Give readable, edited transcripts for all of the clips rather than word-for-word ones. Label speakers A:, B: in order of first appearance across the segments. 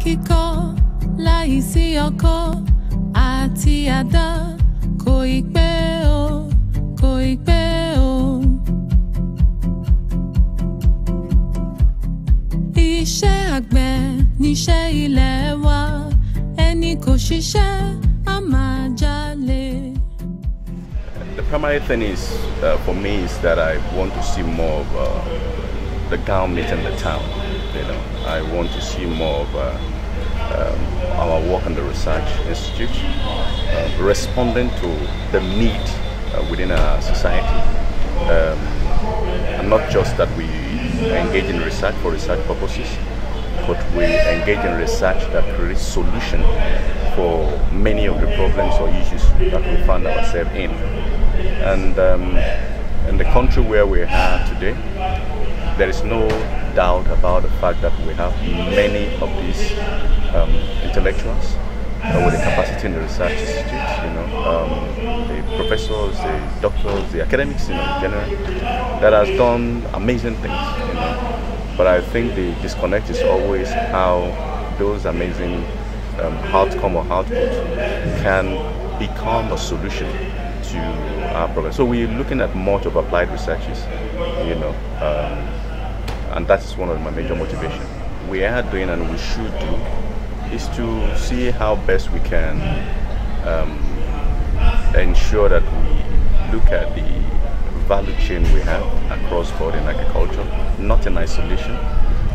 A: kíkọ́ láìsí ọkọ́ àti àdá kò ì pẹ́ o, kò ì pẹ́ o. Iṣẹ́ àgbẹ̀ níṣẹ́ ilẹ̀ wa, ẹni kò ṣiṣẹ́ á máa jalè.
B: The primary thing is, for me, is that I want to see more of the government in the town. I want to see more of our work in the Research Institute, responding to the need within our society. And not just that we engage in research for research purposes, but we engage in research that creates solution for many of the problems or issues that we find ourselves in. And in the country where we are today, there is no doubt about the fact that we have many of these intellectuals with the capacity in the Research Institute, the professors, the doctors, the academics in general, that has done amazing things, But I think the disconnect is always how those amazing outcome or output can become a solution to our problem. So we're looking at much of applied researches, and that is one of my major motivations. We are doing, and we should do, is to see how best we can ensure that we look at the value chain we have across board in agriculture, not in isolation,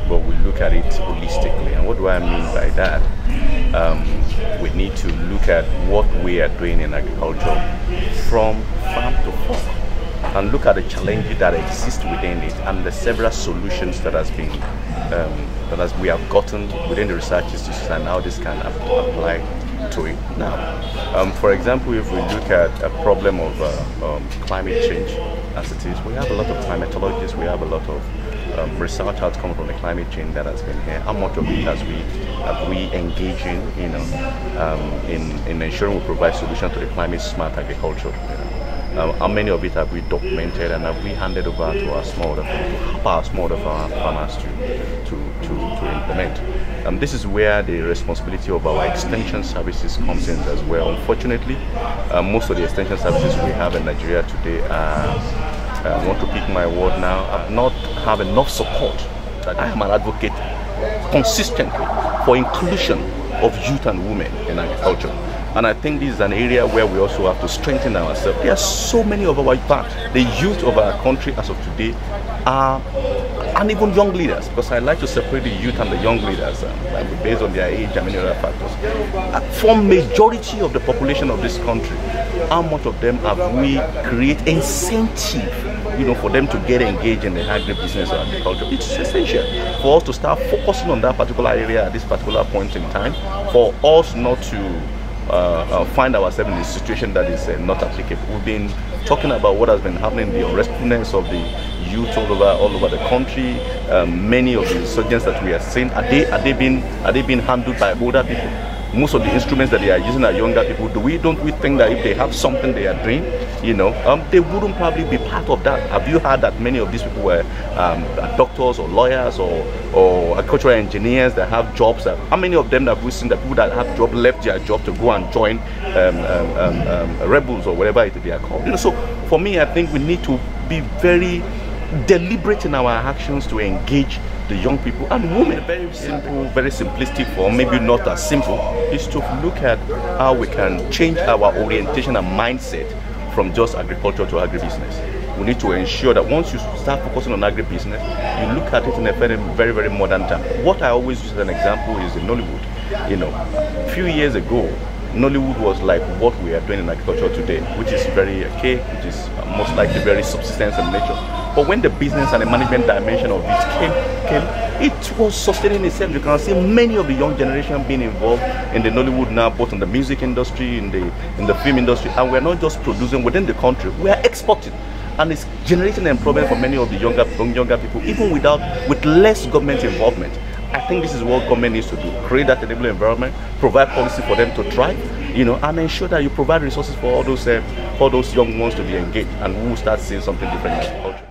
B: but we look at it holistically. And what do I mean by that? We need to look at what we are doing in agriculture from farm to fork, and look at the challenges that exist within it and the several solutions that has been we have gotten within the research institutes, and how this can apply to it now. For example, if we look at a problem of climate change as it is, we have a lot of climatologists, we have a lot of research outcome from the climate change that has been here. How much of it have we engaged in ensuring we provide solutions to the climate smart agriculture? How many of it have we documented, and have we handed over to our smallholder farmers to implement? This is where the responsibility of our extension services comes in as well. Unfortunately, most of the extension services we have in Nigeria today I want to pick my word now, not have enough support. I am an advocate consistently for inclusion of youth and women in agriculture. And I think this is an area where we also have to strengthen ourselves. There are so many of our the youth of our country as of today are, and even young leaders, because I like to separate the youth and the young leaders based on their age and many other factors. For majority of the population of this country, how much of them have we create incentive, for them to get engaged in the agribusiness or agriculture? It's essential for us to start focusing on that particular area at this particular point in time, for us not to find ourselves in a situation that is not applicable. We've been talking about what has been happening, the unrestfulness of the youth all over the country. Many of the insurgents that we are seeing, are they being handled by older people? Most of the instruments that they are using are younger people. Don't we think that if they have something they are doing, they wouldn't probably be part of that? Have you heard that many of these people were doctors or lawyers or agricultural engineers that have jobs? How many of them have we seen that people that have jobs left their job to go and join rebels or whatever they are called? So for me, I think we need to be very deliberate in our actions to engage the young people and women. Very simple, very simplistic form, maybe not as simple, is to look at how we can change our orientation and mindset from just agriculture to agribusiness. We need to ensure that once you start focusing on agribusiness, you look at it in a very, very, very modern term. What I always use as an example is in Nollywood. A few years ago, Nollywood was like what we are doing in agriculture today, which is very archaic, which is most likely very subsistence in nature. But when the business and the management dimension of it came, it was sustaining itself. You can see many of the young generation being involved in the Nollywood now, both in the music industry, in the film industry, and we're not just producing within the country, we are exporting. And it's generating employment for many of the younger people, even with less government involvement. I think this is what government needs to do: create that enabling environment, provide policy for them to thrive, and ensure that you provide resources for all those young ones to be engaged, and we will start seeing something different in agriculture.